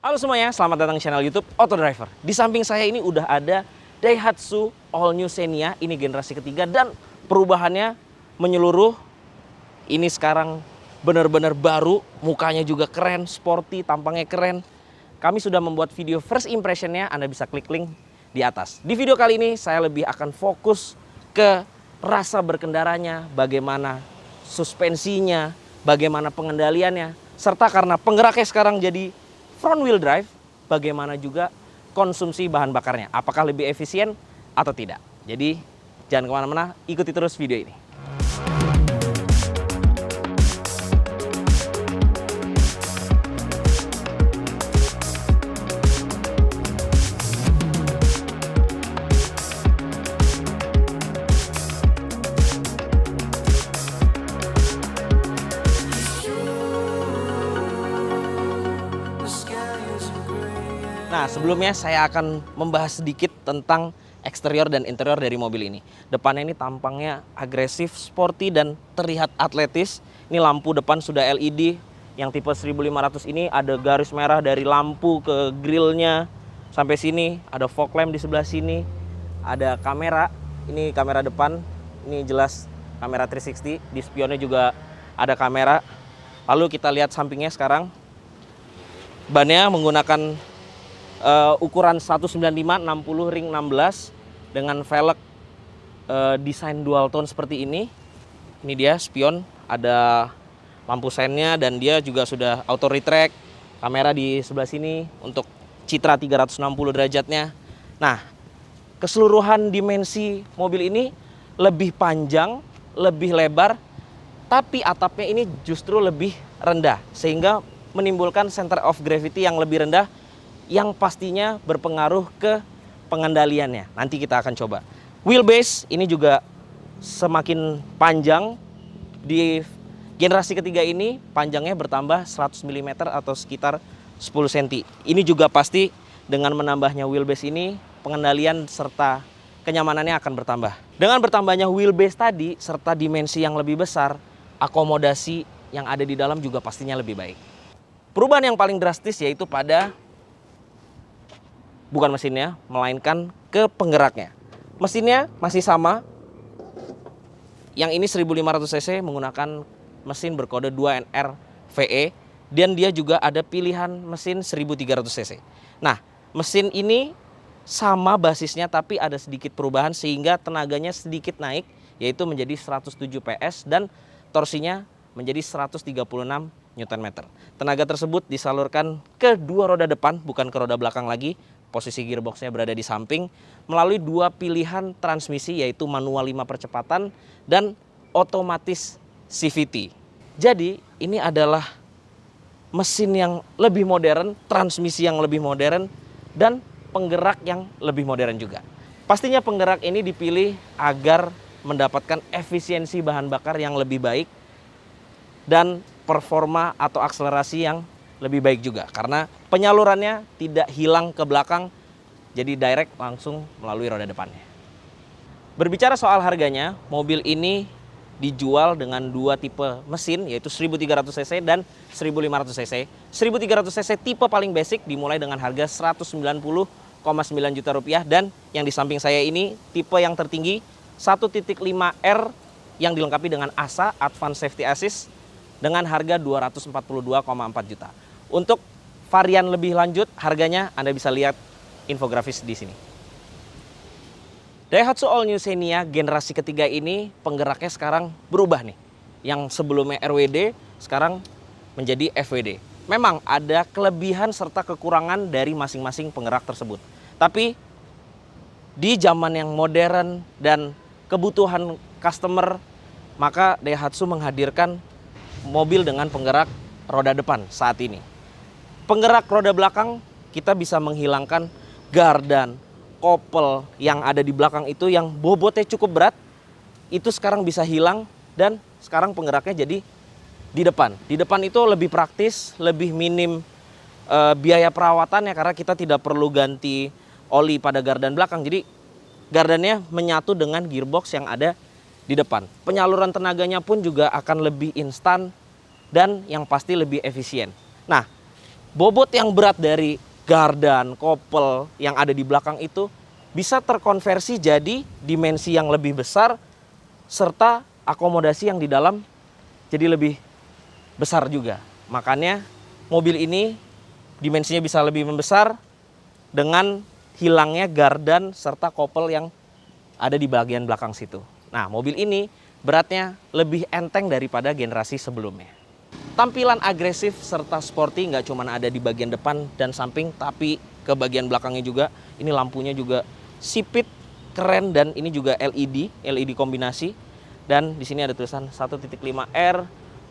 Halo semuanya, selamat datang di channel YouTube Auto Driver. Di samping saya ini udah ada Daihatsu All New Xenia, ini generasi ketiga dan perubahannya menyeluruh. Ini sekarang benar-benar baru, mukanya juga keren, sporty, tampangnya keren. Kami sudah membuat video first impressionnya, Anda bisa klik link di atas. Di video kali ini saya lebih akan fokus ke rasa berkendaranya, bagaimana suspensinya, bagaimana pengendaliannya, serta karena penggeraknya sekarang jadi front wheel drive, bagaimana juga konsumsi bahan bakarnya, apakah lebih efisien atau tidak. Jadi jangan kemana-mana, ikuti terus video ini. Nah, sebelumnya saya akan membahas sedikit tentang eksterior dan interior dari mobil ini. Depannya ini tampangnya agresif, sporty, dan terlihat atletis. Ini lampu depan sudah LED, yang tipe 1500 ini ada garis merah dari lampu ke grillnya sampai sini. Ada fog lamp di sebelah sini, ada kamera, ini kamera depan, ini jelas kamera 360, di spionnya juga ada kamera. Lalu kita lihat sampingnya sekarang, bannya menggunakan ukuran 195 60 ring 16 dengan velg desain dual tone seperti ini. Ini dia spion, ada lampu seinnya dan dia juga sudah auto retract. Kamera di sebelah sini untuk citra 360 derajatnya. Nah, keseluruhan dimensi mobil ini lebih panjang, lebih lebar, tapi atapnya ini justru lebih rendah sehingga menimbulkan center of gravity yang lebih rendah, yang pastinya berpengaruh ke pengendaliannya. Nanti kita akan coba. Wheelbase ini juga semakin panjang. Di generasi ketiga ini panjangnya bertambah 100 mm atau sekitar 10 cm. Ini juga pasti dengan menambahnya wheelbase ini, pengendalian serta kenyamanannya akan bertambah. Dengan bertambahnya wheelbase tadi serta dimensi yang lebih besar, akomodasi yang ada di dalam juga pastinya lebih baik. Perubahan yang paling drastis yaitu pada bukan mesinnya, melainkan ke penggeraknya. Mesinnya masih sama. Yang ini 1500 cc menggunakan mesin berkode 2NR VE. Dan dia juga ada pilihan mesin 1300 cc. Nah, mesin ini sama basisnya tapi ada sedikit perubahan sehingga tenaganya sedikit naik, yaitu menjadi 107 PS dan torsinya menjadi 136 Nm. Tenaga tersebut disalurkan ke dua roda depan, bukan ke roda belakang lagi. Posisi gearboxnya berada di samping melalui dua pilihan transmisi, yaitu manual 5 percepatan dan otomatis CVT. Jadi ini adalah mesin yang lebih modern, transmisi yang lebih modern, dan penggerak yang lebih modern juga. Pastinya penggerak ini dipilih agar mendapatkan efisiensi bahan bakar yang lebih baik dan performa atau akselerasi yang lebih baik juga, karena penyalurannya tidak hilang ke belakang, jadi direct langsung melalui roda depannya. Berbicara soal harganya, mobil ini dijual dengan dua tipe mesin, yaitu 1300 cc dan 1500 cc. 1300 cc tipe paling basic dimulai dengan harga 190,9 juta rupiah, dan yang di samping saya ini tipe yang tertinggi 1.5R yang dilengkapi dengan ASA Advanced Safety Assist dengan harga 242,4 juta. Untuk varian lebih lanjut harganya Anda bisa lihat infografis di sini. Daihatsu All New Xenia generasi ketiga ini penggeraknya sekarang berubah nih. Yang sebelumnya RWD sekarang menjadi FWD. Memang ada kelebihan serta kekurangan dari masing-masing penggerak tersebut. Tapi di zaman yang modern dan kebutuhan customer, maka Daihatsu menghadirkan mobil dengan penggerak roda depan saat ini. Penggerak roda belakang kita bisa menghilangkan gardan, kopel yang ada di belakang itu yang bobotnya cukup berat. Itu sekarang bisa hilang dan sekarang penggeraknya jadi di depan. Di depan itu lebih praktis, lebih minim biaya perawatannya karena kita tidak perlu ganti oli pada gardan belakang. Jadi gardannya menyatu dengan gearbox yang ada di depan. Penyaluran tenaganya pun juga akan lebih instan dan yang pasti lebih efisien. Nah, bobot yang berat dari gardan, kopel yang ada di belakang itu bisa terkonversi jadi dimensi yang lebih besar serta akomodasi yang di dalam jadi lebih besar juga. Makanya mobil ini dimensinya bisa lebih membesar dengan hilangnya gardan serta kopel yang ada di bagian belakang situ. Nah, mobil ini beratnya lebih enteng daripada generasi sebelumnya. Tampilan agresif serta sporty nggak cuma ada di bagian depan dan samping, tapi ke bagian belakangnya juga. Ini lampunya juga sipit, keren, dan ini juga LED kombinasi. Dan di sini ada tulisan 1.5R,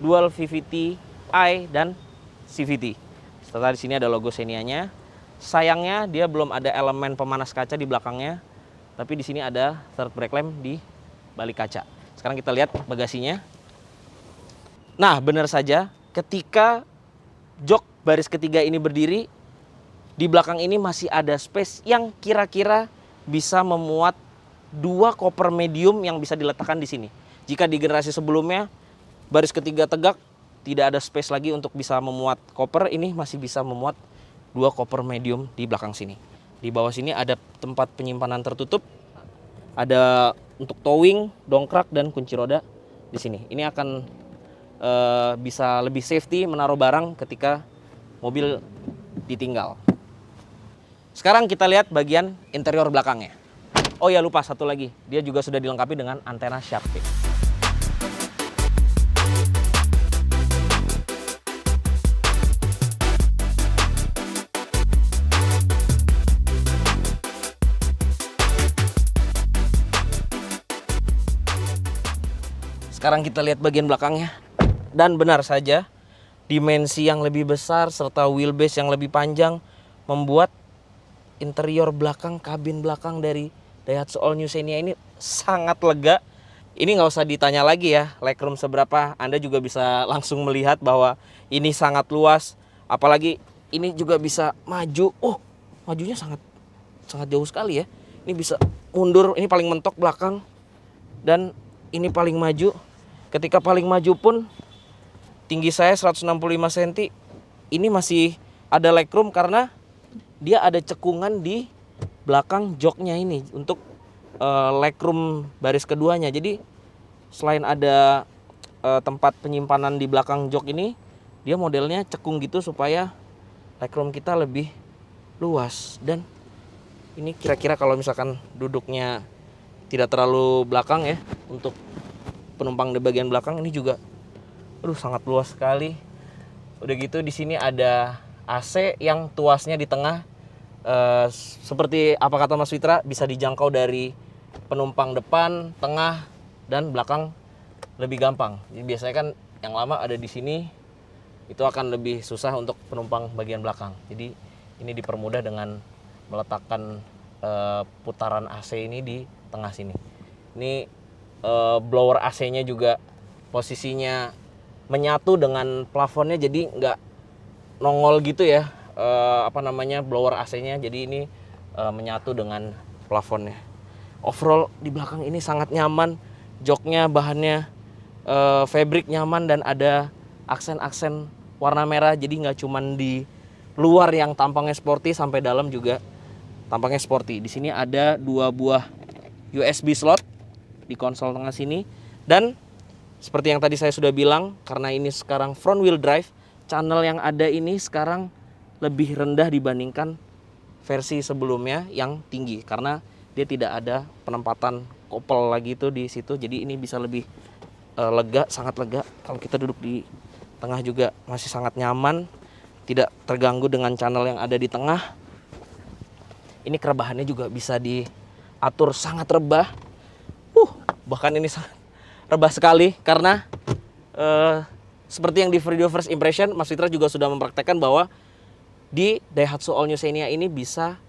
Dual VVT, I, dan CVT. Setelah di sini ada logo Xenia-nya. Sayangnya dia belum ada elemen pemanas kaca di belakangnya, tapi di sini ada third brake lamp di balik kaca. Sekarang kita lihat bagasinya. Nah, benar saja, ketika jok baris ketiga ini berdiri, di belakang ini masih ada space yang kira-kira bisa memuat 2 koper medium yang bisa diletakkan di sini. Jika di generasi sebelumnya baris ketiga tegak, tidak ada space lagi untuk bisa memuat koper, ini masih bisa memuat 2 koper medium di belakang sini. Di bawah sini ada tempat penyimpanan tertutup, ada untuk towing, dongkrak, dan kunci roda di sini. Ini akan bisa lebih safety menaruh barang ketika mobil ditinggal. Sekarang kita lihat bagian interior belakangnya. Oh ya, lupa satu lagi, dia juga sudah dilengkapi dengan antena Shark Fin. Sekarang kita lihat bagian belakangnya. Dan benar saja, dimensi yang lebih besar serta wheelbase yang lebih panjang membuat interior belakang, kabin belakang dari Daihatsu All New Xenia ini sangat lega. Ini nggak usah ditanya lagi ya, legroom seberapa, Anda juga bisa langsung melihat bahwa ini sangat luas. Apalagi ini juga bisa maju. Oh, majunya sangat jauh sekali ya. Ini bisa mundur, ini paling mentok belakang. Dan ini paling maju. Ketika paling maju pun, tinggi saya 165 cm, ini masih ada legroom karena dia ada cekungan di belakang joknya ini untuk legroom baris keduanya. Jadi selain ada tempat penyimpanan di belakang jok ini, dia modelnya cekung gitu supaya legroom kita lebih luas. Dan ini kira-kira kalau misalkan duduknya tidak terlalu belakang ya, untuk penumpang di bagian belakang ini juga sangat luas sekali. Udah gitu di sini ada AC yang tuasnya di tengah. Seperti apa kata Mas Fitra, bisa dijangkau dari penumpang depan, tengah, dan belakang lebih gampang. Jadi biasanya kan yang lama ada di sini, itu akan lebih susah untuk penumpang bagian belakang. Jadi ini dipermudah dengan meletakkan putaran AC ini di tengah sini. Ini blower AC-nya juga posisinya menyatu dengan plafonnya, jadi nggak nongol gitu ya, blower AC-nya. Jadi ini menyatu dengan plafonnya. Overall di belakang ini sangat nyaman. Joknya bahannya fabric nyaman dan ada aksen-aksen warna merah. Jadi nggak cuman di luar yang tampangnya sporty, sampai dalam juga tampangnya sporty. Di sini ada 2 buah USB slot di konsol tengah sini. Dan seperti yang tadi saya sudah bilang, karena ini sekarang front wheel drive, channel yang ada ini sekarang lebih rendah dibandingkan versi sebelumnya yang tinggi, karena dia tidak ada penempatan kopel lagi itu di situ. Jadi ini bisa lebih lega, sangat lega. Kalau kita duduk di tengah juga masih sangat nyaman, tidak terganggu dengan channel yang ada di tengah. Ini kerebahannya juga bisa diatur sangat rebah. Bahkan ini sangat rebah sekali karena seperti yang di video first impression, Mas Fitra juga sudah mempraktekkan bahwa di Daihatsu All New Xenia ini bisa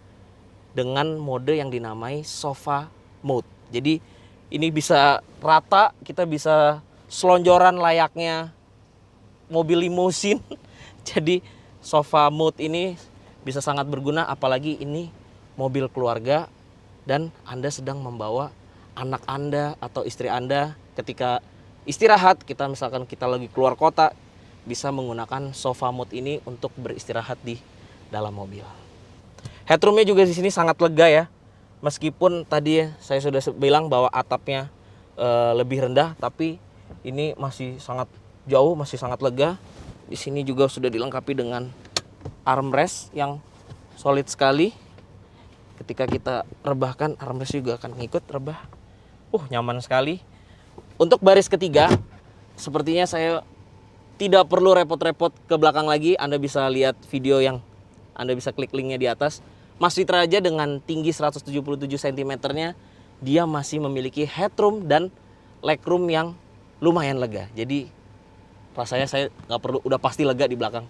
dengan mode yang dinamai sofa mode. Jadi ini bisa rata, kita bisa selonjoran layaknya mobil limusin. Jadi sofa mode ini bisa sangat berguna, apalagi ini mobil keluarga dan Anda sedang membawa anak Anda atau istri Anda ketika istirahat. Misalkan kita lagi keluar kota, bisa menggunakan sofa mode ini untuk beristirahat di dalam mobil. Headroomnya juga di sini sangat lega ya. Meskipun tadi saya sudah bilang bahwa atapnya lebih rendah, tapi ini masih sangat jauh, masih sangat lega. Di sini juga sudah dilengkapi dengan armrest yang solid sekali. Ketika kita rebahkan, armrest juga akan ngikut rebah. Nyaman sekali. Untuk baris ketiga, sepertinya saya tidak perlu repot-repot ke belakang lagi. Anda bisa lihat video yang Anda bisa klik linknya di atas. Mas Fitra aja dengan tinggi 177 cm-nya, dia masih memiliki headroom dan legroom yang lumayan lega. Jadi rasanya saya nggak perlu, udah pasti lega di belakang.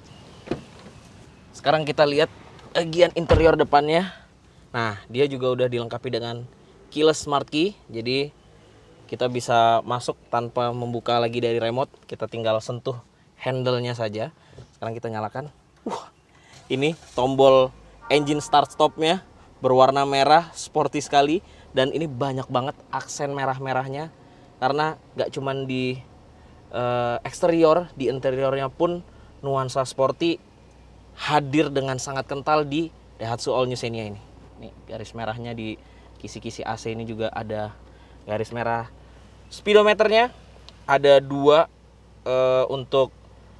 Sekarang kita lihat bagian interior depannya. Nah, dia juga udah dilengkapi dengan keyless smart key. Jadi kita bisa masuk tanpa membuka lagi dari remote. Kita tinggal sentuh handle-nya saja. Sekarang kita nyalakan. Ini tombol engine start stop-nya berwarna merah, sporty sekali. Dan ini banyak banget aksen merah-merahnya. Karena gak cuman di eksterior, di interiornya pun nuansa sporty hadir dengan sangat kental di Daihatsu All New Xenia ini. Nih, garis merahnya di kisi-kisi AC ini juga ada garis merah. Speedometernya ada dua untuk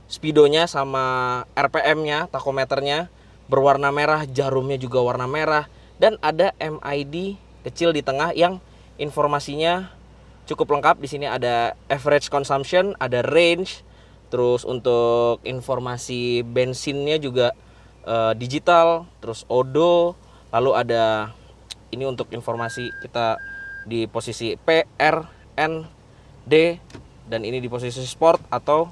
speedonya sama RPM-nya, tachometernya berwarna merah, jarumnya juga warna merah, dan ada MID kecil di tengah yang informasinya cukup lengkap. Di sini ada average consumption, ada range, terus untuk informasi bensinnya juga digital, terus odo, lalu ada ini untuk informasi kita di posisi P, R, N, D, dan ini di posisi sport atau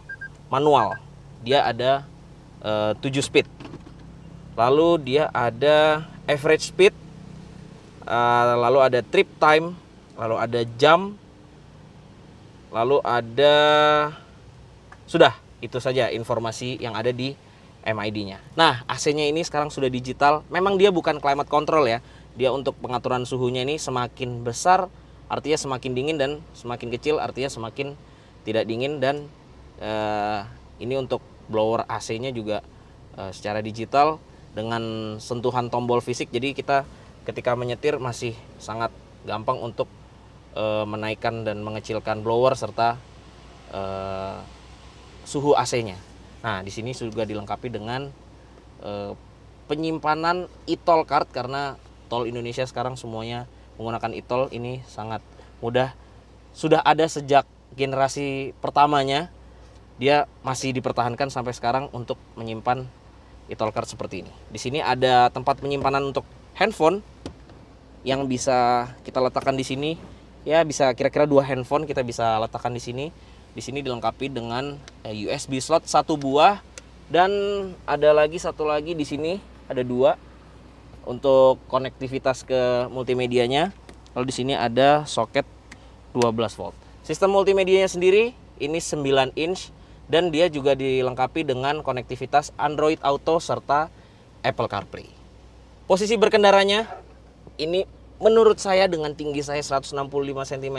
manual. Dia ada 7 speed. Lalu dia ada average speed, lalu ada trip time, lalu ada jam, lalu ada, sudah itu saja informasi yang ada di MID-nya. Nah, AC-nya ini sekarang sudah digital. Memang dia bukan climate control ya. Dia untuk pengaturan suhunya ini semakin besar artinya semakin dingin, dan semakin kecil artinya semakin tidak dingin. Dan ini untuk blower AC-nya juga secara digital dengan sentuhan tombol fisik. Jadi kita ketika menyetir masih sangat gampang untuk menaikkan dan mengecilkan blower serta suhu AC-nya. Nah, di sini juga dilengkapi dengan penyimpanan e-tol card, karena tol Indonesia sekarang semuanya menggunakan e-tol. Ini sangat mudah. Sudah ada sejak generasi pertamanya. Dia masih dipertahankan sampai sekarang untuk menyimpan e-tol card seperti ini. Di sini ada tempat penyimpanan untuk handphone yang bisa kita letakkan di sini. Ya, bisa kira-kira 2 handphone kita bisa letakkan di sini. Di sini dilengkapi dengan USB slot 1 buah, dan ada lagi satu lagi di sini, ada 2 untuk konektivitas ke multimedianya. Lalu di sini ada soket 12 volt. Sistem multimedianya sendiri ini 9 inch, dan dia juga dilengkapi dengan konektivitas Android Auto serta Apple CarPlay. Posisi berkendaranya ini menurut saya dengan tinggi saya 165 cm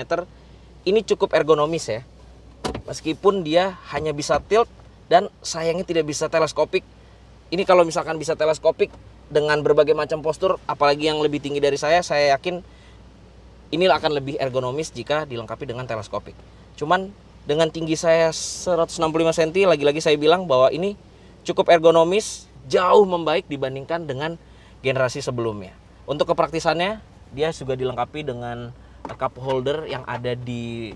ini cukup ergonomis ya. Meskipun dia hanya bisa tilt dan sayangnya tidak bisa teleskopik. Ini kalau misalkan bisa teleskopik dengan berbagai macam postur, apalagi yang lebih tinggi dari saya yakin ini akan lebih ergonomis jika dilengkapi dengan teleskopik. Cuman dengan tinggi saya 165 cm, lagi-lagi saya bilang bahwa ini cukup ergonomis, jauh membaik dibandingkan dengan generasi sebelumnya. Untuk kepraktisannya, dia juga dilengkapi dengan cup holder yang ada di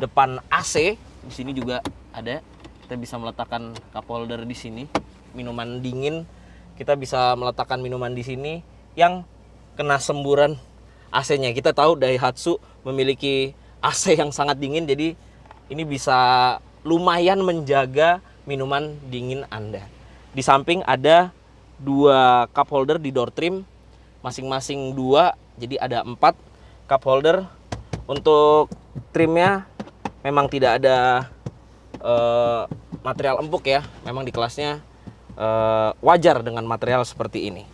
depan AC. Di sini juga ada, kita bisa meletakkan cup holder di sini. Minuman dingin, kita bisa meletakkan minuman di sini yang kena semburan AC-nya. Kita tahu Daihatsu memiliki AC yang sangat dingin, jadi ini bisa lumayan menjaga minuman dingin Anda. Di samping ada 2 cup holder di door trim, masing-masing 2, jadi ada 4 cup holder. Untuk trimnya memang tidak ada material empuk ya, memang di kelasnya wajar dengan material seperti ini.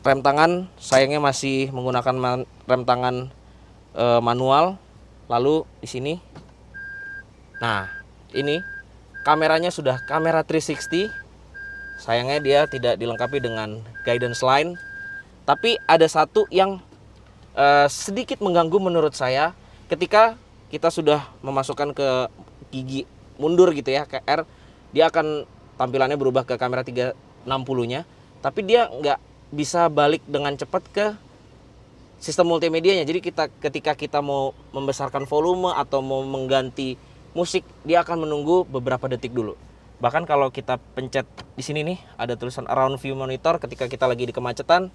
Rem tangan sayangnya masih menggunakan rem tangan manual. Lalu di sini, nah ini kameranya sudah kamera 360. Sayangnya dia tidak dilengkapi dengan guidance line. Tapi ada satu yang sedikit mengganggu menurut saya ketika kita sudah memasukkan ke gigi mundur gitu ya, ke R, dia akan tampilannya berubah ke kamera 360-nya, tapi dia nggak bisa balik dengan cepat ke sistem multimedianya. Jadi ketika kita mau membesarkan volume atau mau mengganti musik, dia akan menunggu beberapa detik dulu. Bahkan kalau kita pencet di sini nih, ada tulisan around view monitor, ketika kita lagi di kemacetan,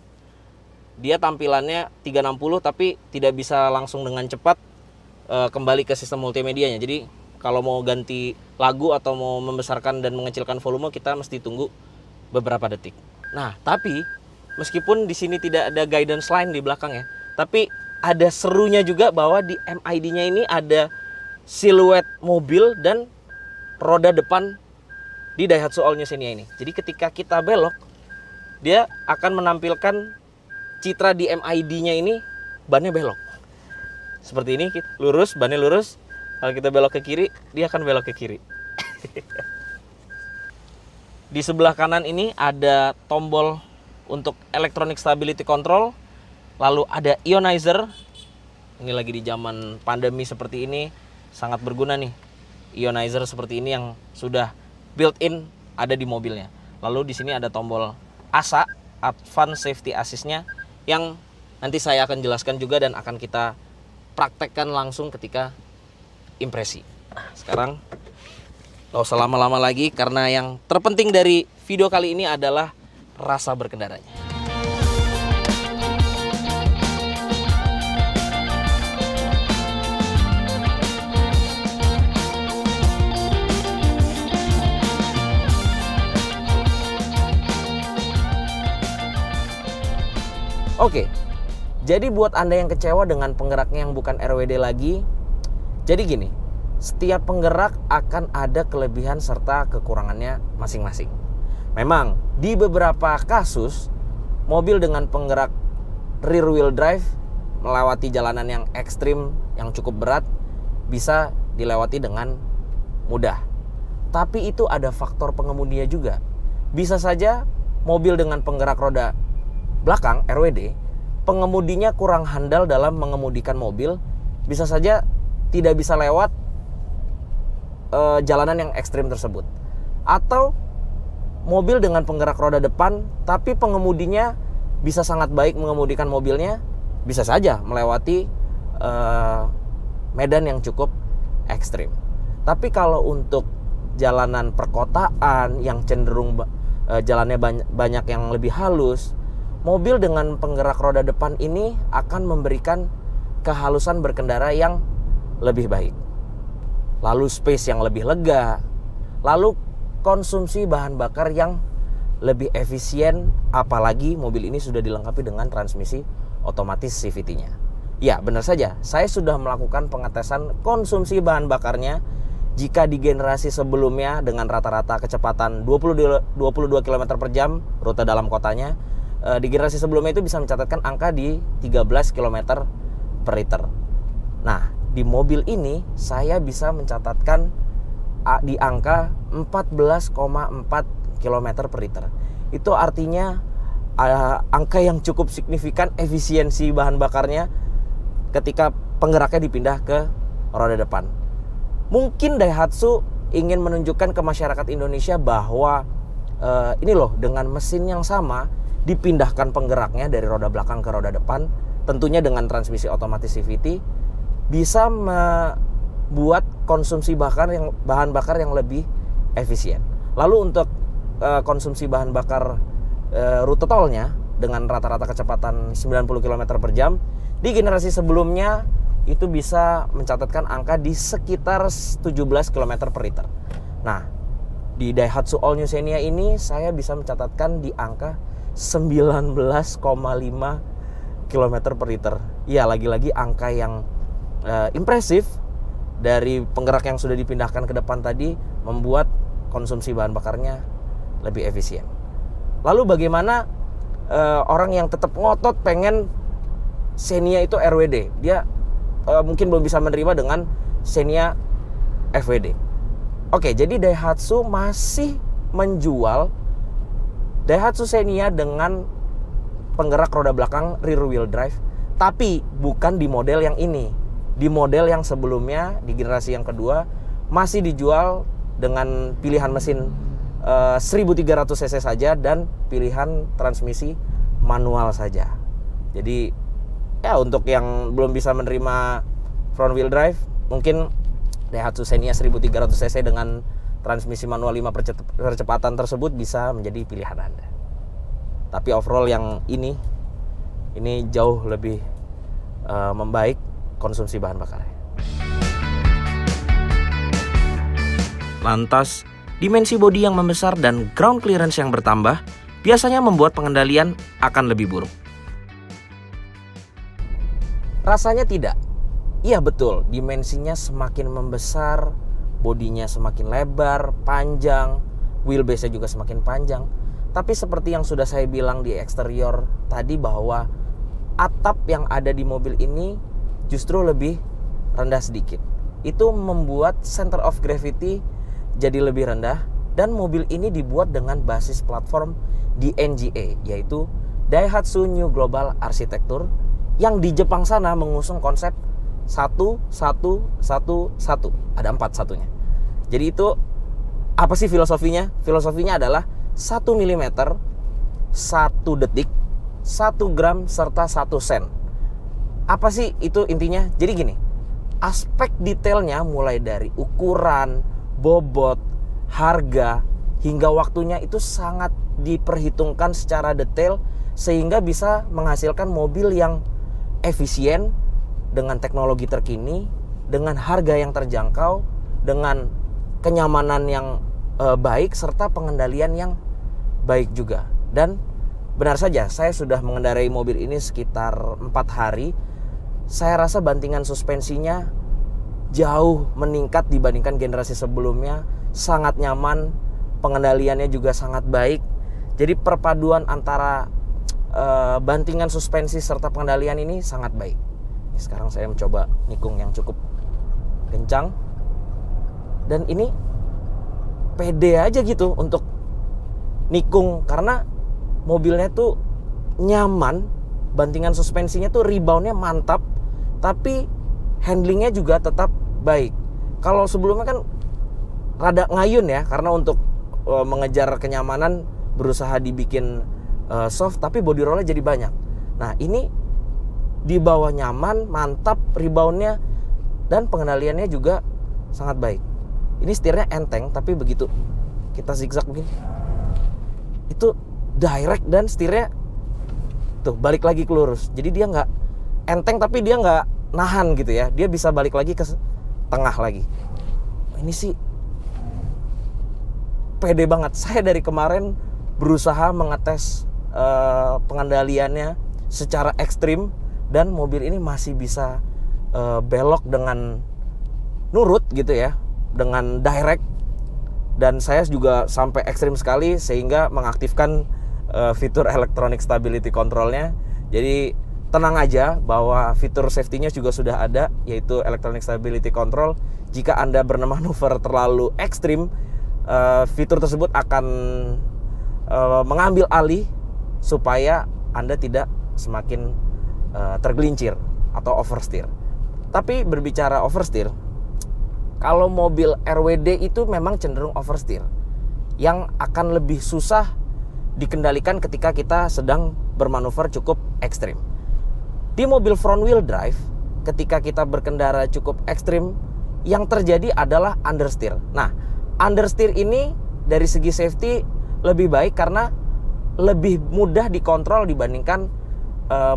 dia tampilannya 360 tapi tidak bisa langsung dengan cepat kembali ke sistem multimedianya. Jadi kalau mau ganti lagu atau mau membesarkan dan mengecilkan volume, kita mesti tunggu beberapa detik. Nah, tapi meskipun di sini tidak ada guidance line di belakang ya, tapi ada serunya juga bahwa di MID-nya ini ada siluet mobil dan roda depan di Daihatsu All New Xenia ini. Jadi ketika kita belok, dia akan menampilkan citra di MID-nya ini bannya belok. Seperti ini, lurus, bannya lurus. Kalau kita belok ke kiri, dia akan belok ke kiri. Di sebelah kanan ini ada tombol untuk electronic stability control. Lalu ada ionizer. Ini lagi di zaman pandemi seperti ini, sangat berguna nih. Ionizer seperti ini yang sudah built-in ada di mobilnya. Lalu di sini ada tombol ASA, Advanced Safety Assist-nya, yang nanti saya akan jelaskan juga dan akan kita praktekkan langsung ketika impresi. Nah, sekarang gak usah lama-lama lagi, karena yang terpenting dari video kali ini adalah rasa berkendaranya. Oke, jadi buat Anda yang kecewa dengan penggeraknya yang bukan RWD lagi, jadi gini, setiap penggerak akan ada kelebihan serta kekurangannya masing-masing. Memang di beberapa kasus, mobil dengan penggerak rear wheel drive melewati jalanan yang ekstrim, yang cukup berat, bisa dilewati dengan mudah. Tapi itu ada faktor pengemudinya juga. Bisa saja mobil dengan penggerak roda belakang RWD, pengemudinya kurang handal dalam mengemudikan mobil, bisa saja tidak bisa lewat jalanan yang ekstrim tersebut. Atau mobil dengan penggerak roda depan tapi pengemudinya bisa sangat baik mengemudikan mobilnya, bisa saja melewati medan yang cukup ekstrim. Tapi kalau untuk jalanan perkotaan yang cenderung jalannya banyak yang lebih halus, mobil dengan penggerak roda depan ini akan memberikan kehalusan berkendara yang lebih baik. Lalu space yang lebih lega. Lalu konsumsi bahan bakar yang lebih efisien, apalagi mobil ini sudah dilengkapi dengan transmisi otomatis CVT-nya. Ya, benar saja, saya sudah melakukan pengetesan konsumsi bahan bakarnya. Jika di generasi sebelumnya dengan rata-rata kecepatan 22 km per jam rute dalam kotanya, di generasi sebelumnya itu bisa mencatatkan angka di 13 km per liter. Nah, di mobil ini saya bisa mencatatkan di angka 14,4 km per liter. Itu artinya angka yang cukup signifikan efisiensi bahan bakarnya ketika penggeraknya dipindah ke roda depan. Mungkin Daihatsu ingin menunjukkan ke masyarakat Indonesia bahwa ini loh, dengan mesin yang sama dipindahkan penggeraknya dari roda belakang ke roda depan, tentunya dengan transmisi otomatis CVT, bisa membuat konsumsi bahan bakar yang lebih efisien. Lalu untuk konsumsi bahan bakar rute tolnya dengan rata-rata kecepatan 90 km per jam, di generasi sebelumnya itu bisa mencatatkan angka di sekitar 17 km per liter. Nah, di Daihatsu All New Xenia ini saya bisa mencatatkan di angka 19,5 km per liter. Ya, lagi-lagi angka yang impresif dari penggerak yang sudah dipindahkan ke depan tadi membuat konsumsi bahan bakarnya lebih efisien. Lalu bagaimana orang yang tetap ngotot pengen Xenia itu RWD, dia mungkin belum bisa menerima dengan Xenia FWD. Oke, jadi Daihatsu masih menjual Daihatsu Xenia dengan penggerak roda belakang rear wheel drive, tapi bukan di model yang ini. Di model yang sebelumnya, di generasi yang kedua, masih dijual dengan pilihan mesin 1300 cc saja dan pilihan transmisi manual saja. Jadi ya untuk yang belum bisa menerima front wheel drive, mungkin Daihatsu Xenia 1300 cc dengan transmisi manual 5 percepatan tersebut bisa menjadi pilihan Anda. Tapi overall yang ini jauh lebih membaik konsumsi bahan bakarnya. Lantas, dimensi bodi yang membesar dan ground clearance yang bertambah biasanya membuat pengendalian akan lebih buruk. Rasanya tidak. Iya betul, dimensinya semakin membesar, bodinya semakin lebar, panjang, wheelbase-nya juga semakin panjang. Tapi seperti yang sudah saya bilang di eksterior tadi, bahwa atap yang ada di mobil ini justru lebih rendah sedikit. Itu membuat center of gravity jadi lebih rendah, dan mobil ini dibuat dengan basis platform DNGA, yaitu Daihatsu New Global Architecture, yang di Jepang sana mengusung konsep 1-1-1-1. Ada 4 satunya. Jadi itu apa sih filosofinya? Filosofinya adalah 1 mm, 1 detik, 1 gram, serta 1 sen. Apa sih itu intinya? Jadi gini, aspek detailnya mulai dari ukuran, bobot, harga, hingga waktunya itu sangat diperhitungkan secara detail, sehingga bisa menghasilkan mobil yang efisien, dengan teknologi terkini, dengan harga yang terjangkau, dengan kenyamanan yang baik, serta pengendalian yang baik juga. Dan benar saja, saya sudah mengendarai mobil ini sekitar 4 hari. Saya rasa bantingan suspensinya jauh meningkat dibandingkan generasi sebelumnya. Sangat nyaman, pengendaliannya juga sangat baik. Jadi perpaduan antara bantingan suspensi serta pengendalian ini sangat baik. Sekarang saya mencoba nikung yang cukup kencang, dan ini pede aja gitu untuk nikung, karena mobilnya tuh nyaman, bantingan suspensinya tuh reboundnya mantap, tapi handlingnya juga tetap baik. Kalau sebelumnya kan rada ngayun ya, karena untuk mengejar kenyamanan berusaha dibikin soft, tapi body rollnya jadi banyak. Nah ini di bawah nyaman, mantap reboundnya, dan pengendaliannya juga sangat baik. Ini setirnya enteng, tapi begitu kita zigzag begini, itu direct, dan setirnya tuh balik lagi ke lurus. Jadi dia nggak enteng, tapi dia nggak nahan gitu ya, dia bisa balik lagi ke tengah lagi. Ini sih pede banget. Saya dari kemarin berusaha mengetes pengendaliannya secara ekstrim, dan mobil ini masih bisa belok dengan nurut gitu ya, dengan direct. Dan saya juga sampai ekstrim sekali sehingga mengaktifkan fitur electronic stability controlnya. Jadi tenang aja bahwa fitur safety-nya juga sudah ada, yaitu electronic stability control. Jika Anda bermanuver terlalu ekstrim, fitur tersebut akan mengambil alih supaya Anda tidak semakin tergelincir atau oversteer. Tapi berbicara oversteer, kalau mobil RWD itu memang cenderung oversteer, yang akan lebih susah dikendalikan ketika kita sedang bermanuver cukup ekstrim. Di mobil front wheel drive, ketika kita berkendara cukup ekstrim, yang terjadi adalah understeer. Nah, understeer ini dari segi safety lebih baik karena lebih mudah dikontrol dibandingkan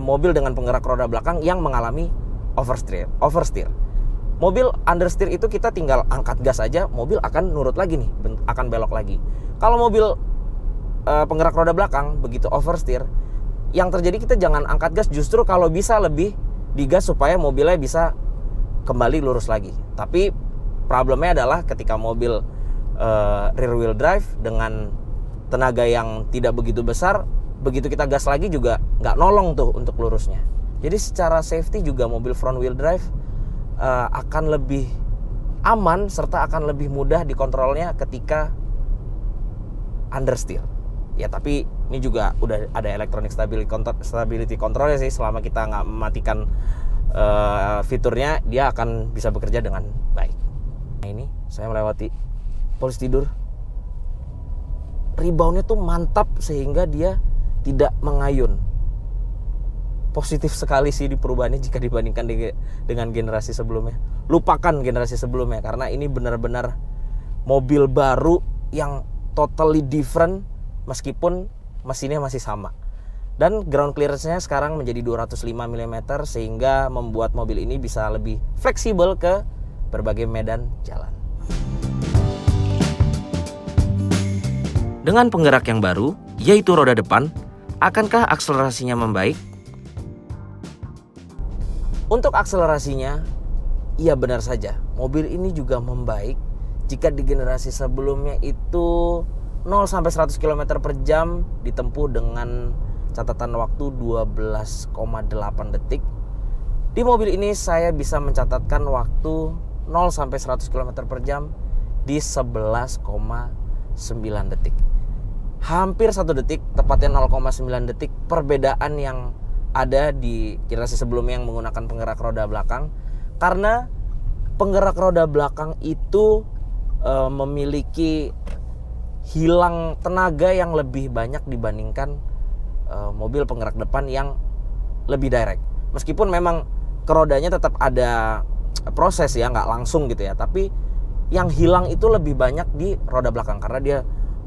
mobil dengan penggerak roda belakang yang mengalami oversteer. Mobil understeer itu kita tinggal angkat gas aja, mobil akan nurut lagi nih, akan belok lagi. Kalau mobil penggerak roda belakang begitu oversteer, yang terjadi kita jangan angkat gas, justru kalau bisa lebih digas supaya mobilnya bisa kembali lurus lagi. Tapi problemnya adalah ketika mobil rear wheel drive dengan tenaga yang tidak begitu besar, begitu kita gas lagi juga nggak nolong tuh untuk lurusnya. Jadi secara safety juga mobil front wheel drive akan lebih aman serta akan lebih mudah dikontrolnya ketika understeer. Ya tapi ini juga udah ada electronic stability control ya sih, selama kita nggak mematikan fiturnya dia akan bisa bekerja dengan baik. Nah ini saya melewati polisi tidur, reboundnya tuh mantap sehingga dia tidak mengayun. Positif sekali sih di perubahannya jika dibandingkan dengan generasi sebelumnya. Lupakan generasi sebelumnya karena ini benar-benar mobil baru yang totally different meskipun mesinnya masih sama. Dan ground clearance-nya sekarang menjadi 205 mm sehingga membuat mobil ini bisa lebih fleksibel ke berbagai medan jalan. Dengan penggerak yang baru, yaitu roda depan, akankah akselerasinya membaik? Untuk akselerasinya, iya benar saja. Mobil ini juga membaik jika di generasi sebelumnya itu 0-100 km per jam ditempuh dengan catatan waktu 12,8 detik. Di mobil ini saya bisa mencatatkan waktu 0-100 km per jam di 11,9 detik. Hampir 1 detik, tepatnya 0,9 detik perbedaan yang ada di generasi sebelumnya yang menggunakan penggerak roda belakang. Karena penggerak roda belakang itu memiliki hilang tenaga yang lebih banyak dibandingkan mobil penggerak depan yang lebih direct. Meskipun memang ke rodanya tetap ada proses ya, nggak langsung gitu ya, tapi yang hilang itu lebih banyak di roda belakang karena dia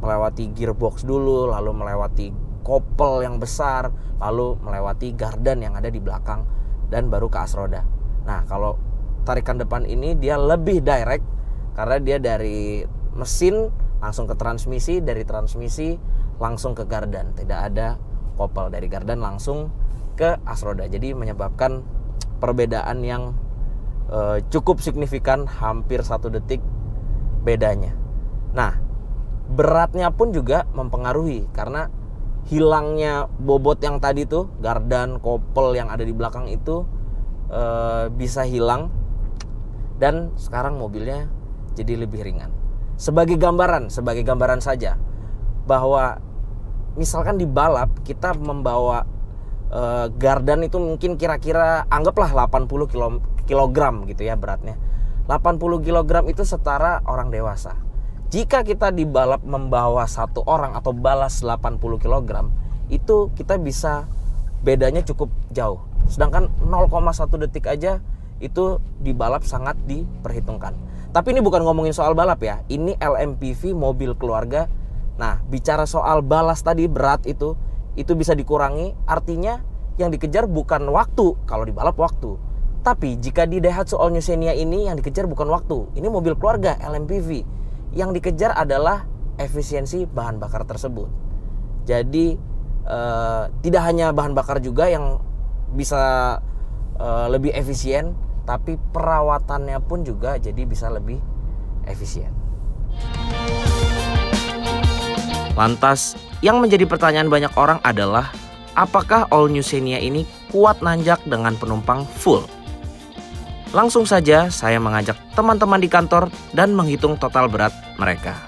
melewati gearbox dulu, lalu melewati kopel yang besar, lalu melewati gardan yang ada di belakang dan baru ke as roda. Nah, kalau tarikan depan ini dia lebih direct karena dia dari mesin langsung ke transmisi, dari transmisi langsung ke gardan, tidak ada kopel, dari gardan langsung ke as roda. Jadi menyebabkan perbedaan yang cukup signifikan, hampir 1 detik bedanya. Nah, beratnya pun juga mempengaruhi karena hilangnya bobot yang tadi tuh, gardan, kopel yang ada di belakang itu bisa hilang dan sekarang mobilnya jadi lebih ringan. Sebagai gambaran saja bahwa misalkan di balap kita membawa gardan itu mungkin kira-kira anggaplah 80 kg gitu ya beratnya. 80 kg itu setara orang dewasa. Jika kita di balap membawa satu orang atau balas 80 kg, itu kita bisa bedanya cukup jauh. Sedangkan 0,1 detik aja itu di balap sangat diperhitungkan. Tapi ini bukan ngomongin soal balap ya. Ini LMPV, mobil keluarga. Nah, bicara soal balas tadi berat itu bisa dikurangi. Artinya yang dikejar bukan waktu, kalau di balap waktu. Tapi jika di Daihatsu All New Xenia ini yang dikejar bukan waktu. Ini mobil keluarga LMPV. Yang dikejar adalah efisiensi bahan bakar tersebut. Jadi tidak hanya bahan bakar juga yang bisa lebih efisien, tapi perawatannya pun juga jadi bisa lebih efisien. Lantas, yang menjadi pertanyaan banyak orang adalah apakah All New Xenia ini kuat nanjak dengan penumpang full? Langsung saja saya mengajak teman-teman di kantor dan menghitung total berat mereka.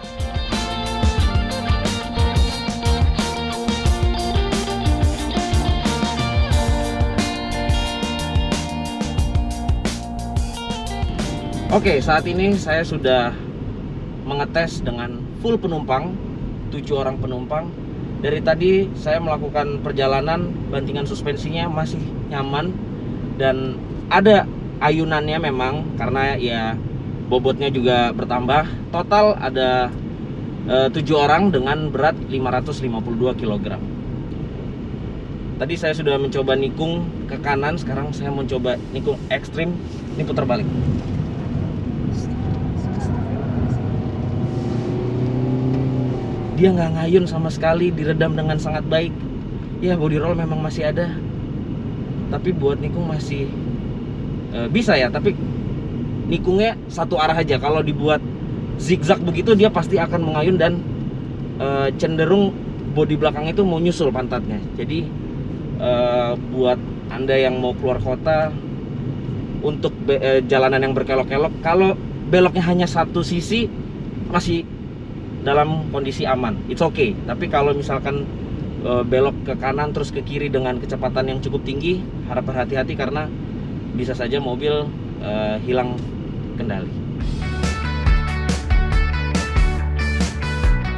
Oke, saat ini saya sudah mengetes dengan full penumpang, 7 orang penumpang. Dari tadi saya melakukan perjalanan, bantingan suspensinya masih nyaman dan ada ayunannya memang karena ya bobotnya juga bertambah. Total ada 7 orang dengan berat 552 kg. Tadi saya sudah mencoba nikung ke kanan, sekarang saya mencoba nikung ekstrim. Ini putar balik. Dia nggak ngayun sama sekali, diredam dengan sangat baik. Ya body roll memang masih ada, tapi buat nikung masih bisa ya, tapi nikungnya satu arah aja. Kalau dibuat zigzag begitu dia pasti akan mengayun dan cenderung bodi belakang itu mau nyusul pantatnya. Jadi buat Anda yang mau keluar kota untuk jalanan yang berkelok-kelok, kalau beloknya hanya satu sisi masih dalam kondisi aman, it's okay. Tapi kalau misalkan belok ke kanan terus ke kiri dengan kecepatan yang cukup tinggi, harap berhati-hati karena bisa saja mobil hilang kendali.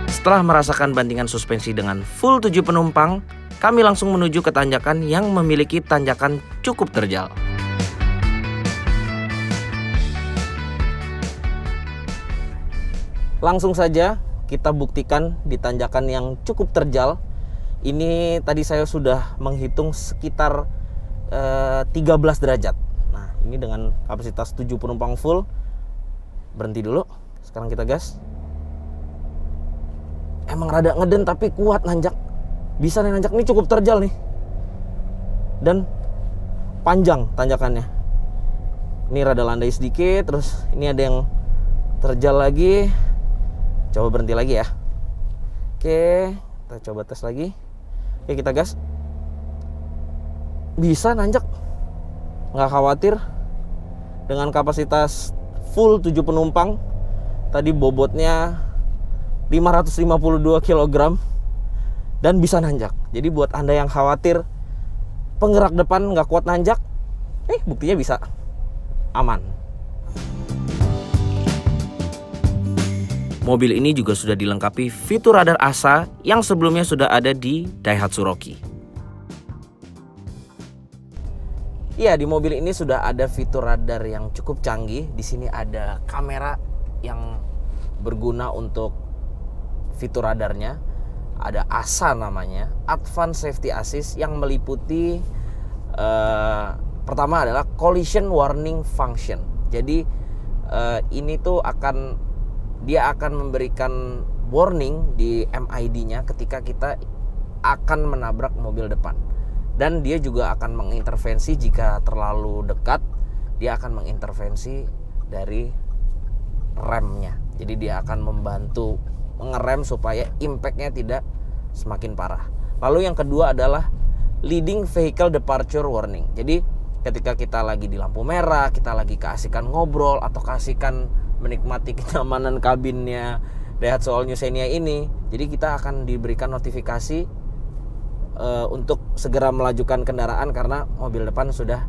Setelah merasakan bantingan suspensi dengan full 7 penumpang, kami langsung menuju ke tanjakan yang memiliki tanjakan cukup terjal. Langsung saja kita buktikan di tanjakan yang cukup terjal. Ini tadi saya sudah menghitung sekitar 13 derajat. Nah, ini dengan kapasitas 7 penumpang full. Berhenti dulu. Sekarang kita gas. Emang rada ngeden tapi kuat nanjak. Bisa nih nanjak, ini cukup terjal nih. Dan panjang tanjakannya. Ini rada landai sedikit, terus ini ada yang terjal lagi. Coba berhenti lagi ya. Oke, kita coba tes lagi. Oke, kita gas. Bisa nanjak. Nggak khawatir. Dengan kapasitas full 7 penumpang. Tadi bobotnya 552 kg. Dan bisa nanjak. Jadi buat Anda yang khawatir penggerak depan nggak kuat nanjak, buktinya bisa aman. Mobil ini juga sudah dilengkapi fitur radar ASA yang sebelumnya sudah ada di Daihatsu Rocky. Iya, di mobil ini sudah ada fitur radar yang cukup canggih. Di sini ada kamera yang berguna untuk fitur radarnya. Ada ASA namanya, Advanced Safety Assist, yang meliputi pertama adalah Collision Warning Function. Jadi ini tuh dia akan memberikan warning di MID-nya ketika kita akan menabrak mobil depan. Dan dia juga akan mengintervensi jika terlalu dekat, dia akan mengintervensi dari remnya. Jadi dia akan membantu mengerem supaya impact-nya tidak semakin parah. Lalu yang kedua adalah Leading Vehicle Departure Warning. Jadi ketika kita lagi di lampu merah, kita lagi keasikan ngobrol atau keasikan menikmati kenyamanan kabinnya Daihatsu All New Xenia ini, jadi kita akan diberikan notifikasi untuk segera melajukan kendaraan karena mobil depan sudah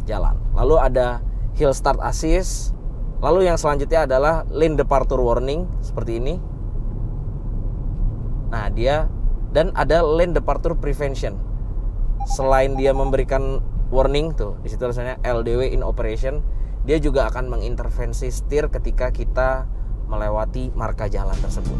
jalan. Lalu ada Hill Start Assist. Lalu yang selanjutnya adalah Lane Departure Warning seperti ini. Nah, dan ada Lane Departure Prevention. Selain dia memberikan warning tuh, di situ tulisannya LDW in operation, dia juga akan mengintervensi setir ketika kita melewati marka jalan tersebut.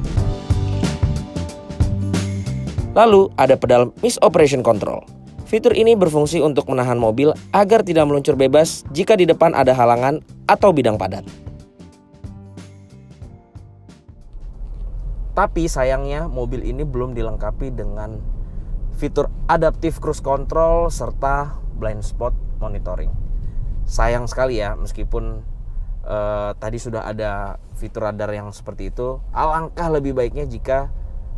Lalu ada pedal Miss Operation Control. Fitur ini berfungsi untuk menahan mobil agar tidak meluncur bebas jika di depan ada halangan atau bidang padat. Tapi sayangnya mobil ini belum dilengkapi dengan fitur Adaptive Cruise Control serta Blind Spot Monitoring. Sayang sekali ya, meskipun tadi sudah ada fitur radar yang seperti itu, alangkah lebih baiknya jika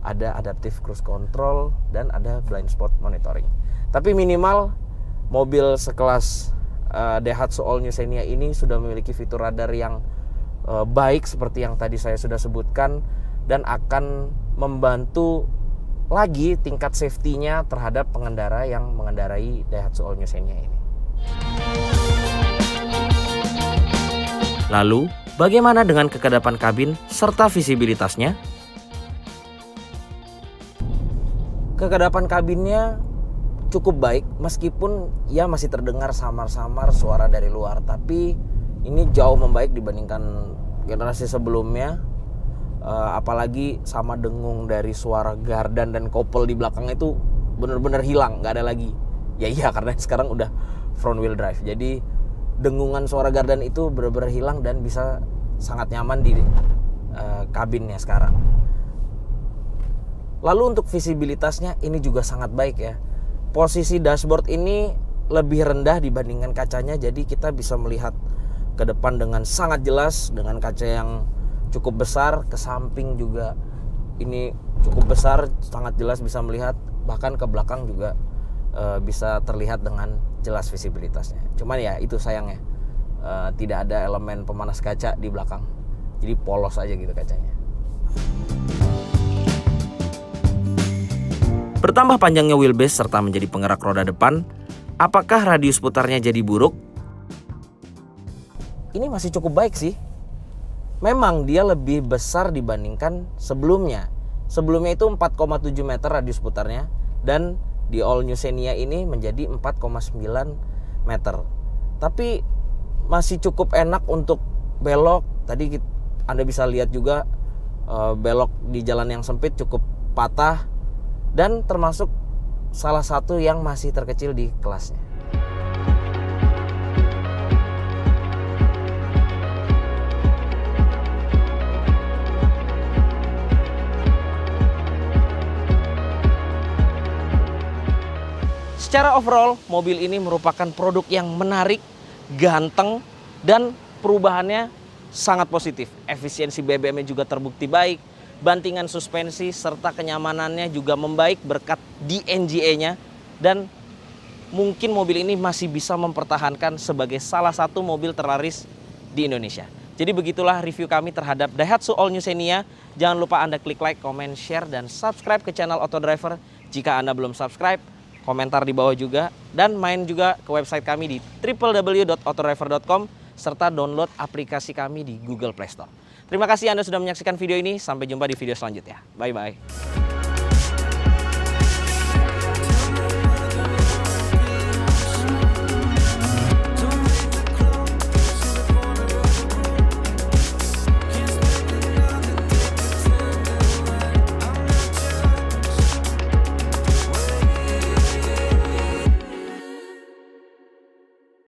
ada Adaptive Cruise Control dan ada Blind Spot Monitoring. Tapi minimal mobil sekelas Daihatsu All New Xenia ini sudah memiliki fitur radar yang baik seperti yang tadi saya sudah sebutkan, dan akan membantu lagi tingkat safety-nya terhadap pengendara yang mengendarai Daihatsu All New Xenia ini. Lalu, bagaimana dengan kekedapan kabin serta visibilitasnya? Kekedapan kabinnya cukup baik, meskipun ya masih terdengar samar-samar suara dari luar, tapi ini jauh membaik dibandingkan generasi sebelumnya. Apalagi sama dengung dari suara gardan dan kopel di belakang itu benar-benar hilang, nggak ada lagi. Ya iya, karena sekarang udah front wheel drive, jadi dengungan suara gardan itu benar-benar hilang dan bisa sangat nyaman di kabinnya sekarang. Lalu untuk visibilitasnya ini juga sangat baik ya. Posisi dashboard ini lebih rendah dibandingkan kacanya, jadi kita bisa melihat ke depan dengan sangat jelas dengan kaca yang cukup besar, ke samping juga ini cukup besar, sangat jelas bisa melihat, bahkan ke belakang juga bisa terlihat dengan jelas visibilitasnya. Cuman ya itu sayangnya tidak ada elemen pemanas kaca di belakang. Jadi polos aja gitu kacanya. Bertambah panjangnya wheelbase serta menjadi penggerak roda depan, apakah radius putarnya jadi buruk? Ini masih cukup baik sih. Memang dia lebih besar dibandingkan sebelumnya. Sebelumnya itu 4,7 meter radius putarnya, dan di All New Xenia ini menjadi 4,9 meter. Tapi masih cukup enak untuk belok. Tadi Anda bisa lihat juga belok di jalan yang sempit cukup patah, dan termasuk salah satu yang masih terkecil di kelasnya. Secara overall, mobil ini merupakan produk yang menarik, ganteng, dan perubahannya sangat positif. Efisiensi BBM-nya juga terbukti baik, bantingan suspensi serta kenyamanannya juga membaik berkat DNGA-nya, dan mungkin mobil ini masih bisa mempertahankan sebagai salah satu mobil terlaris di Indonesia. Jadi begitulah review kami terhadap Daihatsu All New Xenia. Jangan lupa Anda klik like, comment, share, dan subscribe ke channel Auto Driver. Jika Anda belum subscribe, komentar di bawah juga, dan main juga ke website kami di www.autodriver.com serta download aplikasi kami di Google Play Store. Terima kasih Anda sudah menyaksikan video ini. Sampai jumpa di video selanjutnya. Bye-bye.